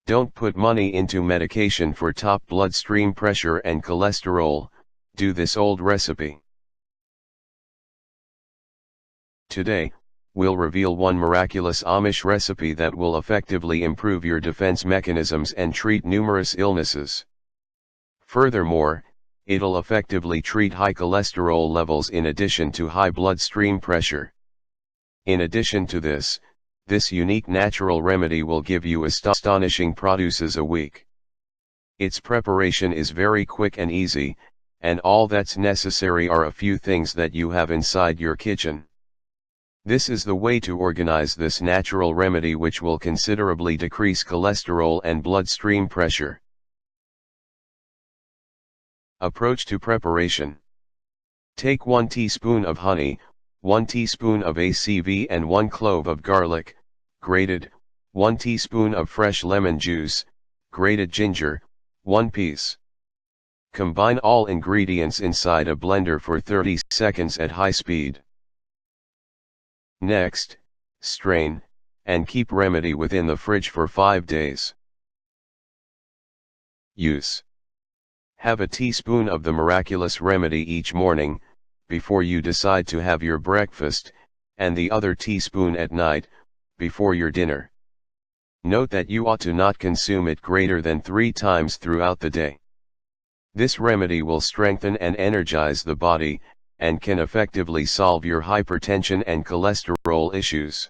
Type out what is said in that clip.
Don't put money into medication for top bloodstream pressure and cholesterol. Do this old recipe. Today, we'll reveal one miraculous Amish recipe that will effectively improve your defense mechanisms and treat numerous illnesses. Furthermore, it'll effectively treat high cholesterol levels in addition to high bloodstream pressure. In addition to this unique natural remedy will give you astonishing produces a week. Its preparation is very quick and easy, and all that's necessary are a few things that you have inside your kitchen. This is the way to organize this natural remedy, which will considerably decrease cholesterol and bloodstream pressure. Approach to preparation. Take 1 teaspoon of honey, 1 teaspoon of ACV and 1 clove of garlic, grated, 1 teaspoon of fresh lemon juice, grated ginger, 1 piece. Combine all ingredients inside a blender for 30 seconds at high speed. Next, strain, and keep remedy within the fridge for 5 days. Use. Have a teaspoon of the miraculous remedy each morning, before you decide to have your breakfast, and the other teaspoon at night, before your dinner. Note that you ought to not consume it greater than 3 times throughout the day. This remedy will strengthen and energize the body, and can effectively solve your hypertension and cholesterol issues.